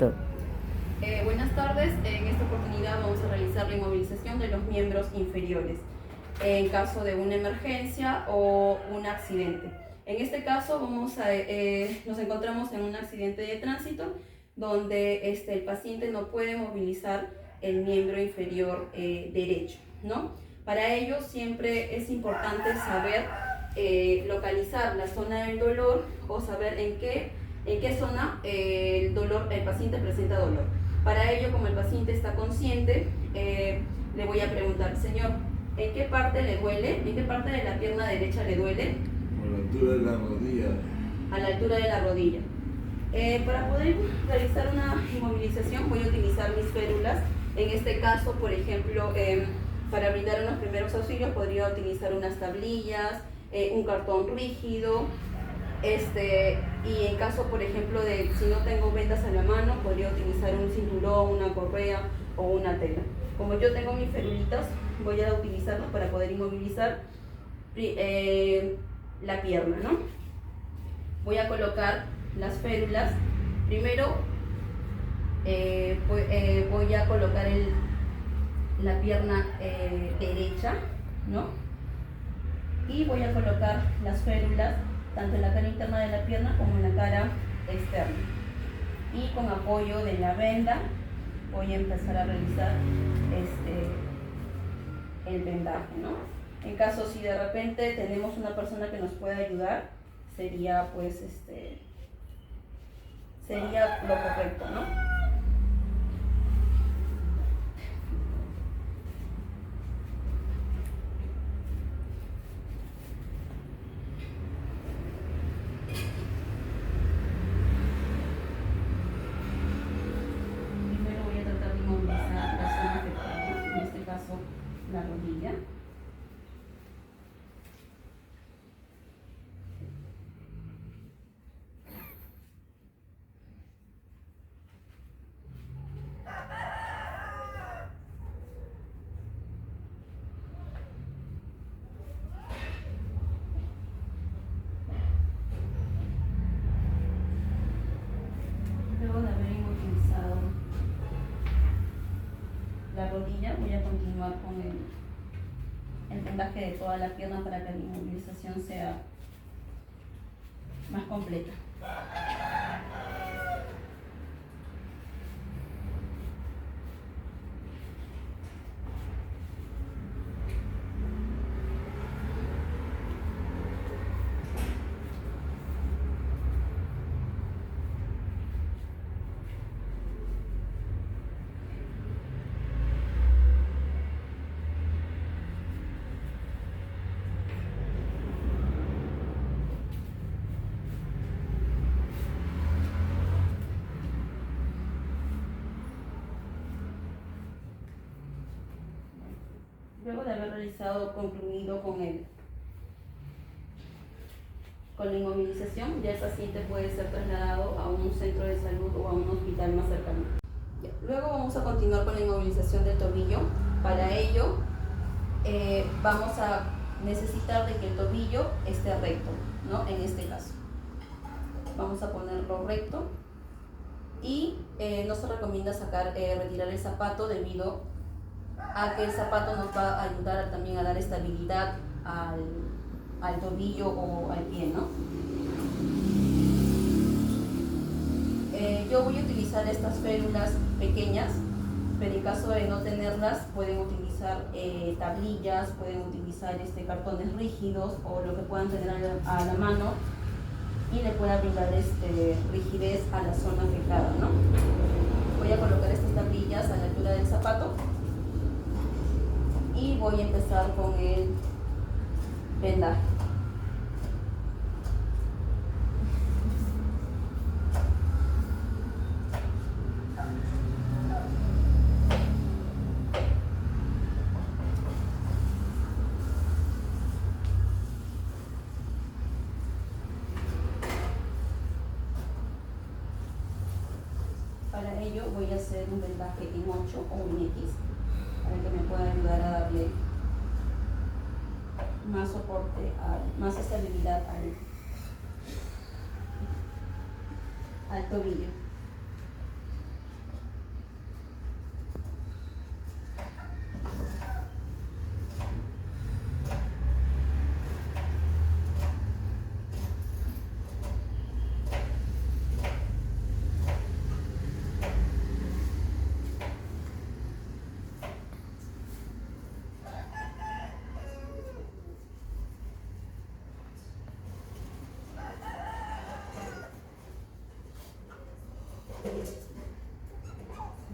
Buenas tardes, en esta oportunidad vamos a realizar la inmovilización de los miembros inferiores en caso de una emergencia o un accidente. En este caso nos encontramos en un accidente de tránsito donde el paciente no puede movilizar el miembro inferior derecho, ¿no? Para ello siempre es importante saber localizar la zona del dolor o saber en qué zona el paciente presenta dolor. Para ello, como el paciente está consciente, le voy a preguntar, señor, ¿en qué parte le duele? ¿En qué parte de la pierna derecha le duele? A la altura de la rodilla. A la altura de la rodilla. Para poder realizar una inmovilización voy a utilizar mis férulas. En este caso, por ejemplo, para brindar unos primeros auxilios podría utilizar unas tablillas, un cartón rígido, y en caso, por ejemplo, de si no tengo vendas a la mano, podría utilizar un cinturón, una correa o una tela. Como yo tengo mis ferulitas, voy a utilizarlas para poder inmovilizar la pierna, ¿no? Voy a colocar las férulas. Primero voy a colocar la pierna derecha, ¿no? Y voy a colocar las férulas tanto en la cara interna de la pierna como en la cara externa. Y con apoyo de la venda voy a empezar a realizar el vendaje, ¿no? En caso si de repente tenemos una persona que nos pueda ayudar, sería pues sería lo correcto, ¿no? La rodilla. Luego de haber inmovilizado la rodilla, voy a continuar con el vendaje de toda la pierna para que la inmovilización sea más completa. Luego de haber concluido con la inmovilización, ya el paciente puede ser trasladado a un centro de salud o a un hospital más cercano. Luego vamos a continuar con la inmovilización del tobillo. Para ello, vamos a necesitar de que el tobillo esté recto, ¿no? En este caso. Vamos a ponerlo recto y no se recomienda retirar el zapato debido a que el zapato nos va a ayudar también a dar estabilidad al tobillo o al pie, ¿no? Yo voy a utilizar estas férulas pequeñas, pero en caso de no tenerlas pueden utilizar tablillas, pueden utilizar cartones rígidos o lo que puedan tener a la mano y le pueda brindar rigidez a la zona afectada, ¿no? Voy a colocar estas tablillas a la altura del zapato y voy a empezar con el vendaje. Para ello voy a hacer un vendaje en 8 o en X, para que me pueda ayudar a darle más soporte, más estabilidad al tobillo.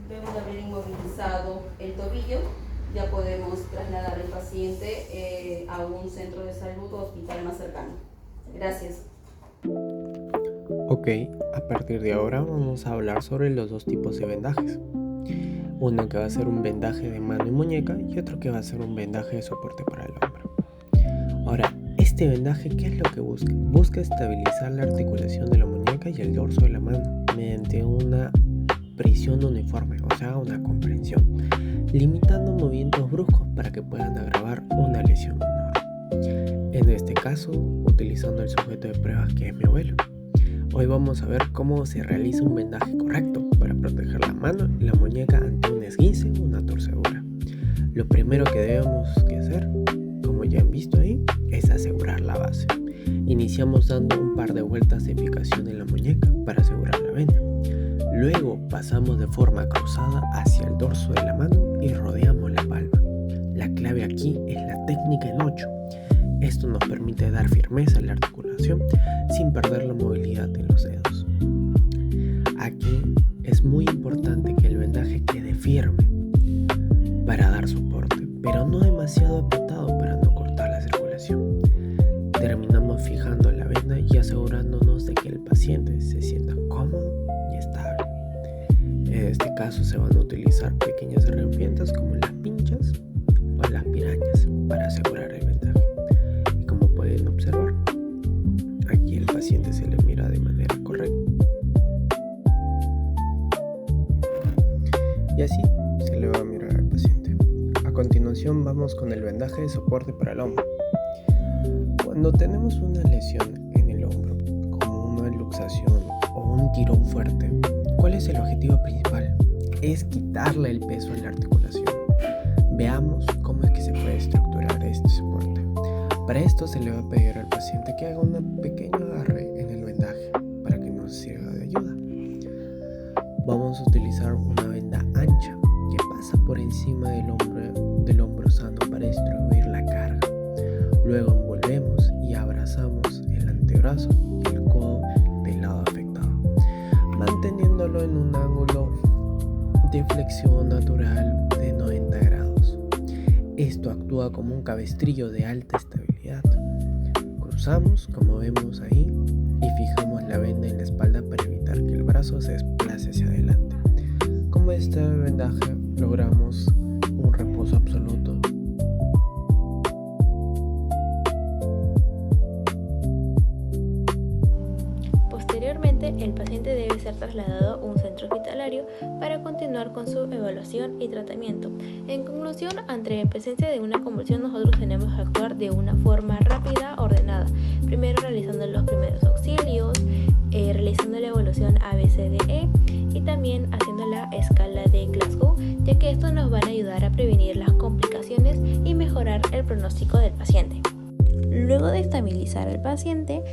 Luego de haber inmovilizado el tobillo, ya podemos trasladar al paciente a un centro de salud o hospital más cercano. Gracias. Ok, a partir de ahora vamos a hablar sobre los dos tipos de vendajes. Uno que va a ser un vendaje de mano y muñeca y otro que va a ser un vendaje de soporte para el hombro. Ahora, este vendaje, ¿qué es lo que busca? Busca estabilizar la articulación de la muñeca y el dorso de la mano mediante una presión uniforme, o sea, una comprensión, limitando movimientos bruscos para que puedan agravar una lesión menor. En este caso, utilizando el sujeto de pruebas que es mi abuelo. Hoy vamos a ver cómo se realiza un vendaje correcto para proteger la mano y la muñeca ante un esguince o una torcedura. Lo primero que debemos hacer, como ya han visto ahí, es asegurar la base. Iniciamos dando un par de vueltas de fijación en la muñeca para asegurar la venda. Luego pasamos de forma cruzada hacia el dorso de la mano y rodeamos la palma. La clave aquí es la técnica en 8. Esto nos permite dar firmeza a la articulación sin perder la movilidad en los dedos. Aquí es muy importante que el vendaje quede firme para dar soporte, pero no demasiado apretado para no cortar la circulación. Terminamos fijando la venda y asegurándonos de que el paciente se sienta cómodo y estable. En este caso se van a utilizar pequeñas herramientas como las pinchas o las pirañas para asegurar el vendaje. Y como pueden observar, aquí el paciente se le mira de manera correcta. Y así se le va a mirar al paciente. A continuación vamos con el vendaje de soporte para el hombro. Cuando tenemos una lesión en el hombro, como una luxación o un tirón fuerte, ¿cuál es el objetivo principal? Es quitarle el peso a la articulación. Veamos cómo es que se puede estructurar este soporte. Para esto se le va a pedir al paciente que haga un pequeño agarre en el vendaje para que nos sirva de ayuda. Vamos a utilizar una venda ancha que pasa por encima del hombro sano para distribuir la carga. Luego envolvemos y abrazamos el antebrazo y el codo del lado afectado, manteniéndolo en un ángulo de flexión natural de 90 grados. Esto actúa como un cabestrillo de alta estabilidad. Cruzamos, como vemos ahí, y fijamos la venda en la espalda para evitar que el brazo se desplace hacia adelante. Con este vendaje logramos un reposo absoluto. Posteriormente, el paciente debe ser trasladado a un centro hospitalario para continuar con su evaluación y tratamiento. En conclusión, ante la presencia de una convulsión, nosotros tenemos que actuar de una forma rápida, ordenada. Primero realizando los primeros auxilios, realizando la evaluación ABCDE y también haciendo la escala de Glasgow, ya que esto nos van a ayudar a prevenir las complicaciones y mejorar el pronóstico del paciente. Luego de estabilizar al paciente,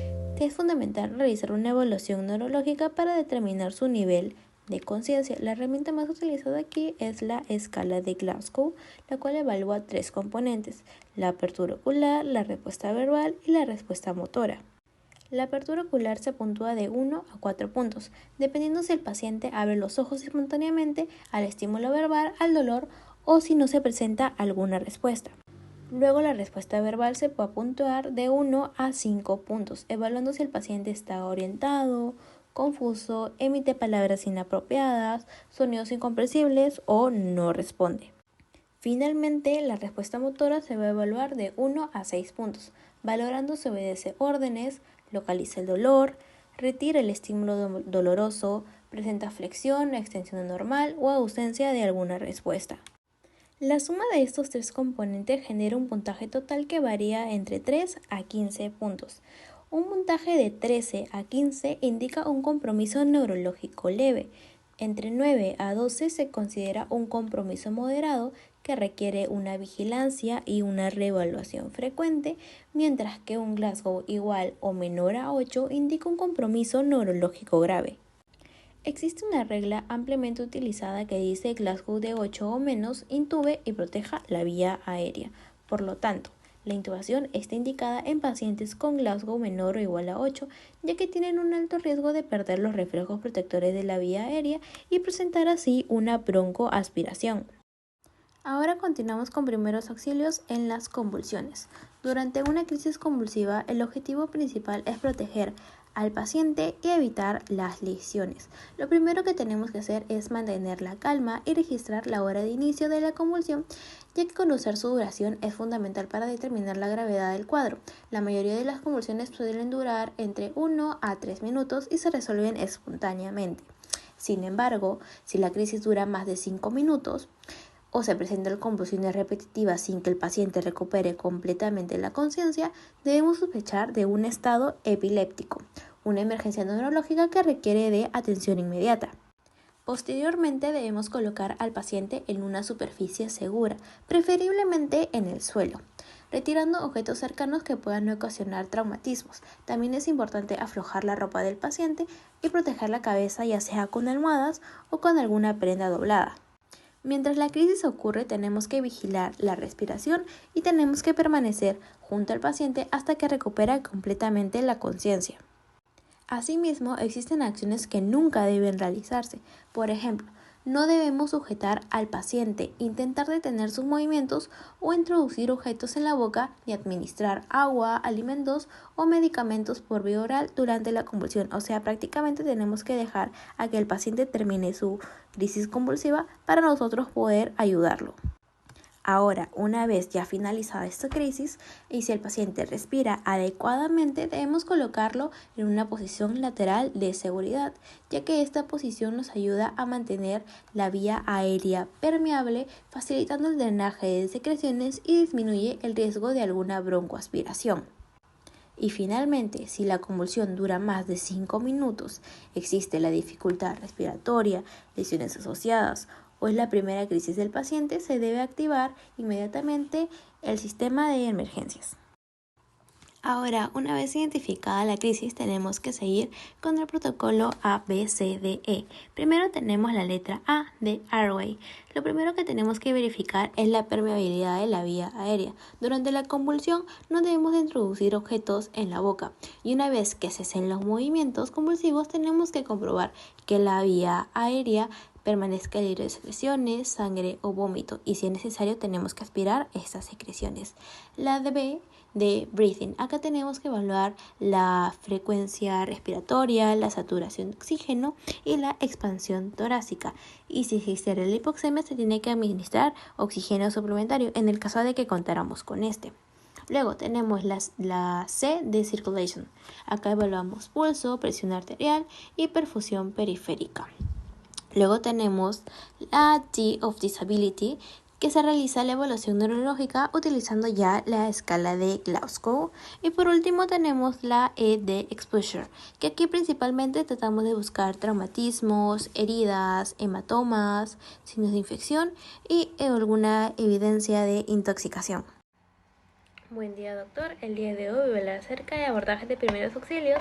es fundamental realizar una evaluación neurológica para determinar su nivel de conciencia. La herramienta más utilizada aquí es la escala de Glasgow, la cual evalúa 3 componentes: la apertura ocular, la respuesta verbal y la respuesta motora. La apertura ocular se puntúa de 1 a 4 puntos, dependiendo si el paciente abre los ojos espontáneamente al estímulo verbal, al dolor o si no se presenta alguna respuesta. Luego la respuesta verbal se puede puntuar de 1 a 5 puntos, evaluando si el paciente está orientado, confuso, emite palabras inapropiadas, sonidos incomprensibles o no responde. Finalmente, la respuesta motora se va a evaluar de 1 a 6 puntos, valorando si obedece órdenes, localiza el dolor, retira el estímulo doloroso, presenta flexión, extensión anormal o ausencia de alguna respuesta. La suma de estos 3 componentes genera un puntaje total que varía entre 3 a 15 puntos. Un puntaje de 13 a 15 indica un compromiso neurológico leve. Entre 9 a 12 se considera un compromiso moderado que requiere una vigilancia y una reevaluación frecuente, mientras que un Glasgow igual o menor a 8 indica un compromiso neurológico grave. Existe una regla ampliamente utilizada que dice Glasgow de 8 o menos intube y proteja la vía aérea. Por lo tanto, La intubación está indicada en pacientes con Glasgow menor o igual a 8, ya que tienen un alto riesgo de perder los reflejos protectores de la vía aérea y presentar así una broncoaspiración. Ahora continuamos con primeros auxilios en las convulsiones. Durante una crisis convulsiva, el objetivo principal es proteger al paciente y evitar las lesiones. Lo primero que tenemos que hacer es mantener la calma y registrar la hora de inicio de la convulsión, ya que conocer su duración es fundamental para determinar la gravedad del cuadro. La mayoría de las convulsiones suelen durar entre 1 a 3 minutos y se resuelven espontáneamente. Sin embargo, si la crisis dura más de 5 minutos, o se presentan convulsiones repetitivas sin que el paciente recupere completamente la conciencia, debemos sospechar de un estado epiléptico, una emergencia neurológica que requiere de atención inmediata. Posteriormente debemos colocar al paciente en una superficie segura, preferiblemente en el suelo, retirando objetos cercanos que puedan ocasionar traumatismos. También es importante aflojar la ropa del paciente y proteger la cabeza, ya sea con almohadas o con alguna prenda doblada. Mientras la crisis ocurre, tenemos que vigilar la respiración y tenemos que permanecer junto al paciente hasta que recupera completamente la conciencia. Asimismo, existen acciones que nunca deben realizarse. Por ejemplo, no debemos sujetar al paciente, intentar detener sus movimientos o introducir objetos en la boca ni administrar agua, alimentos o medicamentos por vía oral durante la convulsión. O sea, prácticamente tenemos que dejar a que el paciente termine su crisis convulsiva para nosotros poder ayudarlo. Ahora, una vez ya finalizada esta crisis y si el paciente respira adecuadamente, debemos colocarlo en una posición lateral de seguridad, ya que esta posición nos ayuda a mantener la vía aérea permeable, facilitando el drenaje de secreciones y disminuye el riesgo de alguna broncoaspiración. Y finalmente, si la convulsión dura más de 5 minutos, existe la dificultad respiratoria, lesiones asociadas o es la primera crisis del paciente, se debe activar inmediatamente el sistema de emergencias. Ahora, una vez identificada la crisis, tenemos que seguir con el protocolo ABCDE. Primero tenemos la letra A de Airway. Lo primero que tenemos que verificar es la permeabilidad de la vía aérea. Durante la convulsión no debemos introducir objetos en la boca. Y una vez que cesen los movimientos convulsivos, tenemos que comprobar que la vía aérea permanezca libre de secreciones, sangre o vómito. Y si es necesario, tenemos que aspirar estas secreciones. La B de breathing. Acá tenemos que evaluar la frecuencia respiratoria, la saturación de oxígeno y la expansión torácica. Y si existe la hipoxemia, se tiene que administrar oxígeno suplementario en el caso de que contáramos con este. Luego tenemos la C de circulation. Acá evaluamos pulso, presión arterial y perfusión periférica. Luego tenemos la D of disability, que se realiza la evaluación neurológica utilizando ya la escala de Glasgow. Y por último tenemos la E de exposure, que aquí principalmente tratamos de buscar traumatismos, heridas, hematomas, signos de infección y alguna evidencia de intoxicación. Buen día, doctor. El día de hoy voy a hablar acerca de abordaje de primeros auxilios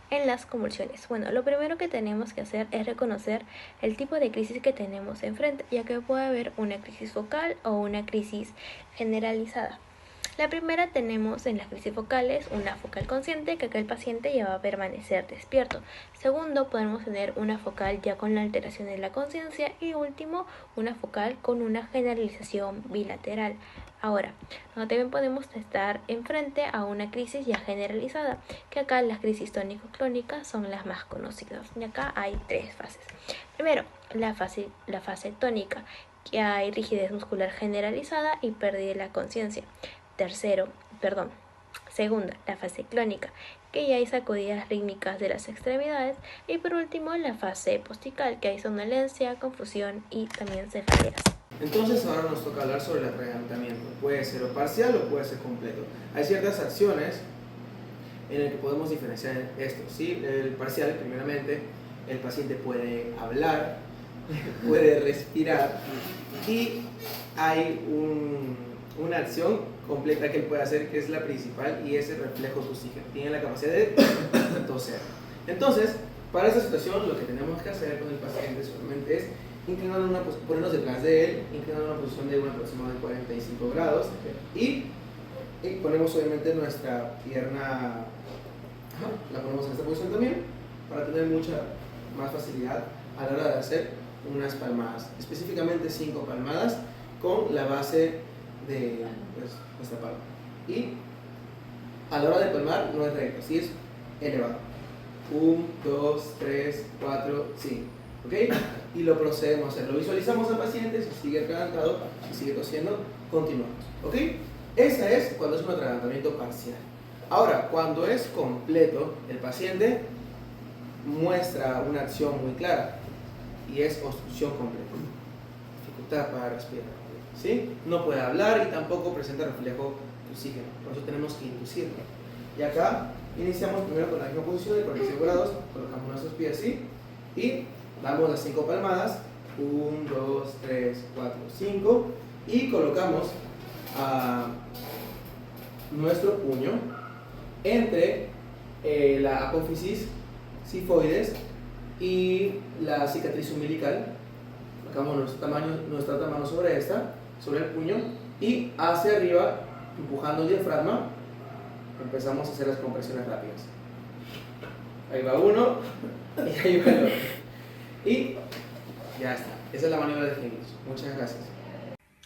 en las convulsiones. Bueno, lo primero que tenemos que hacer es reconocer el tipo de crisis que tenemos enfrente, ya que puede haber una crisis focal o una crisis generalizada. La primera tenemos en las crisis focales una focal consciente, que acá el paciente ya va a permanecer despierto. Segundo, podemos tener una focal ya con la alteración de la conciencia. Y último, una focal con una generalización bilateral. Ahora, también podemos estar enfrente a una crisis ya generalizada, que acá las crisis tónico-clónicas son las más conocidas. Y acá hay 3 fases. Primero, la fase tónica, que hay rigidez muscular generalizada y pérdida de la conciencia. Segunda, la fase clónica, que ya hay sacudidas rítmicas de las extremidades. Y por último, la fase postical, que hay somnolencia, confusión y también cefaleas. Entonces ahora nos toca hablar sobre el arrebatamiento. Puede ser o parcial o puede ser completo. Hay ciertas acciones en las que podemos diferenciar esto, ¿sí? El parcial, primeramente, el paciente puede hablar, puede respirar y hay una acción completa que él puede hacer, que es la principal, y es el reflejo de oxígeno. Tiene la capacidad de toser. Entonces, para esta situación, lo que tenemos que hacer con el paciente solamente es ponernos detrás de él, inclinando en una posición de un aproximado de 45 grados y Y ponemos obviamente nuestra pierna, la ponemos en esta posición también, para tener mucha más facilidad a la hora de hacer unas palmadas, específicamente 5 palmadas con la base de nuestra palma. Y a la hora de palmar no es recto, sí es elevado. 1, 2, 3, 4, 5. ¿Ok? Y lo procedemos a hacer. Lo visualizamos al paciente, si sigue atragantado, si sigue tosiendo, continuamos. ¿Ok? Esa es cuando es un atragantamiento parcial. Ahora, cuando es completo, el paciente muestra una acción muy clara y es obstrucción completa, dificultad para respirar, ¿sí? No puede hablar y tampoco presenta reflejo de oxígeno, por eso tenemos que inducirlo. Y acá iniciamos primero con la misma posición de 45 grados, colocamos nuestros pies así y damos las 5 palmadas, 1, 2, 3, 4, 5 y colocamos nuestro puño entre la apófisis sifoides y la cicatriz umbilical. Colocamos nuestra otra mano sobre esta, sobre el puño, y hacia arriba, empujando el diafragma, empezamos a hacer las compresiones rápidas. Ahí va uno y ahí va el otro. Y ya está. Esa es la maniobra de Henrich. Muchas gracias.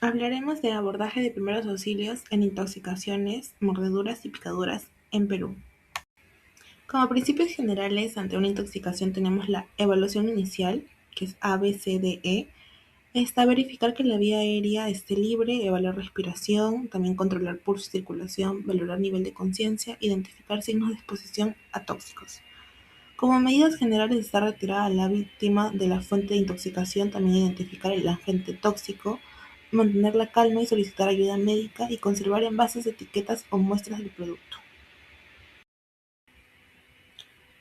Hablaremos de abordaje de primeros auxilios en intoxicaciones, mordeduras y picaduras en Perú. Como principios generales, ante una intoxicación tenemos la evaluación inicial, que es A, B, C, D, E. Verificar que la vía aérea esté libre, evaluar respiración, también controlar pulso y circulación, valorar nivel de conciencia, identificar signos de exposición a tóxicos. Como medidas generales está retirar a la víctima de la fuente de intoxicación, también identificar el agente tóxico, mantener la calma y solicitar ayuda médica y conservar envases, etiquetas o muestras del producto.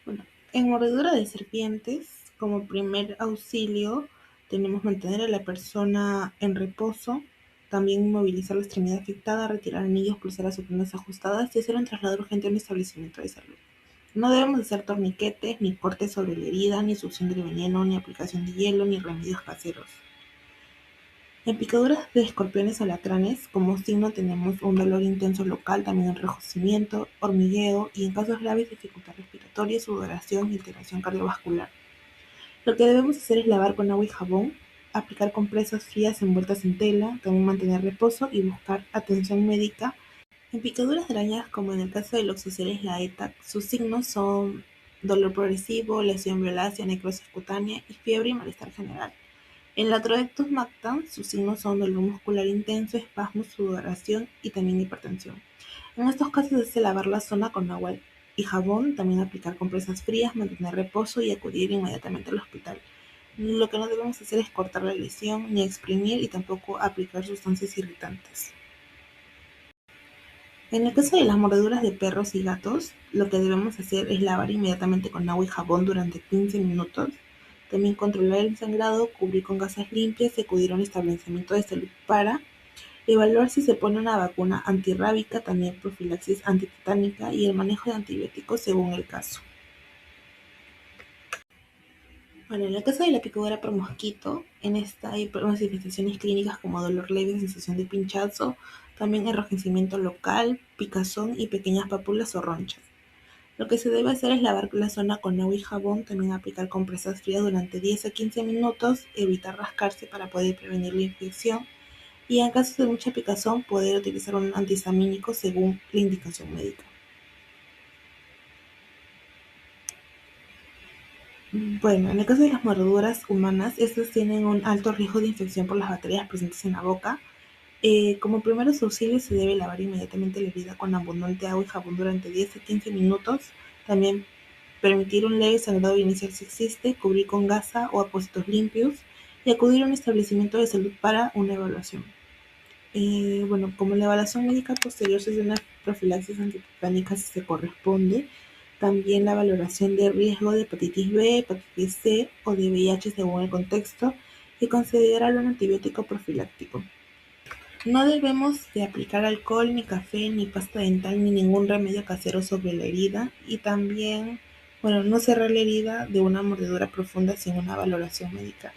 Bueno, en mordedura de serpientes, como primer auxilio, tenemos mantener a la persona en reposo, también inmovilizar la extremidad afectada, retirar anillos, pulseras o prendas ajustadas y hacer un traslado urgente a un establecimiento de salud. No debemos hacer torniquetes, ni cortes sobre la herida, ni succión del veneno, ni aplicación de hielo, ni remedios caseros. En picaduras de escorpiones o alacranes, como signo tenemos un dolor intenso local, también enrojecimiento, hormigueo y en casos graves dificultad respiratoria, sudoración y alteración cardiovascular. Lo que debemos hacer es lavar con agua y jabón, aplicar compresas frías envueltas en tela, también mantener reposo y buscar atención médica. En picaduras de arañas, como en el caso del Oxoceles laeta, sus signos son dolor progresivo, lesión violácea, necrosis cutánea y fiebre y malestar general. En la Troectus mactans, sus signos son dolor muscular intenso, espasmos, sudoración y también hipertensión. En estos casos es lavar la zona con agua y jabón, también aplicar compresas frías, mantener reposo y acudir inmediatamente al hospital. Lo que no debemos hacer es cortar la lesión, ni exprimir y tampoco aplicar sustancias irritantes. En el caso de las mordeduras de perros y gatos, lo que debemos hacer es lavar inmediatamente con agua y jabón durante 15 minutos. También controlar el sangrado, cubrir con gasas limpias y acudir a un establecimiento de salud para evaluar si se pone una vacuna antirrábica, también profilaxis antitetánica y el manejo de antibióticos según el caso. Bueno, en el caso de la picadura por mosquito, en esta hay manifestaciones clínicas como dolor leve, sensación de pinchazo, también enrojecimiento local, picazón y pequeñas pápulas o ronchas. Lo que se debe hacer es lavar la zona con agua y jabón, también aplicar compresas frías durante 10 a 15 minutos, evitar rascarse para poder prevenir la infección y en caso de mucha picazón poder utilizar un antihistamínico según la indicación médica. Bueno, en el caso de las mordeduras humanas, estas tienen un alto riesgo de infección por las bacterias presentes en la boca. Como primeros auxilios se debe lavar inmediatamente la herida con abundante agua y jabón durante 10 a 15 minutos. También permitir un leve sangrado inicial si existe, cubrir con gasa o apósitos limpios y acudir a un establecimiento de salud para una evaluación. Bueno, como la evaluación médica posterior se hace una profilaxis antitetánica si se corresponde. También la valoración de riesgo de hepatitis B, hepatitis C o de VIH según el contexto y considerar un antibiótico profiláctico. No debemos de aplicar alcohol, ni café, ni pasta dental, ni ningún remedio casero sobre la herida y también, no cerrar la herida de una mordedura profunda sin una valoración médica.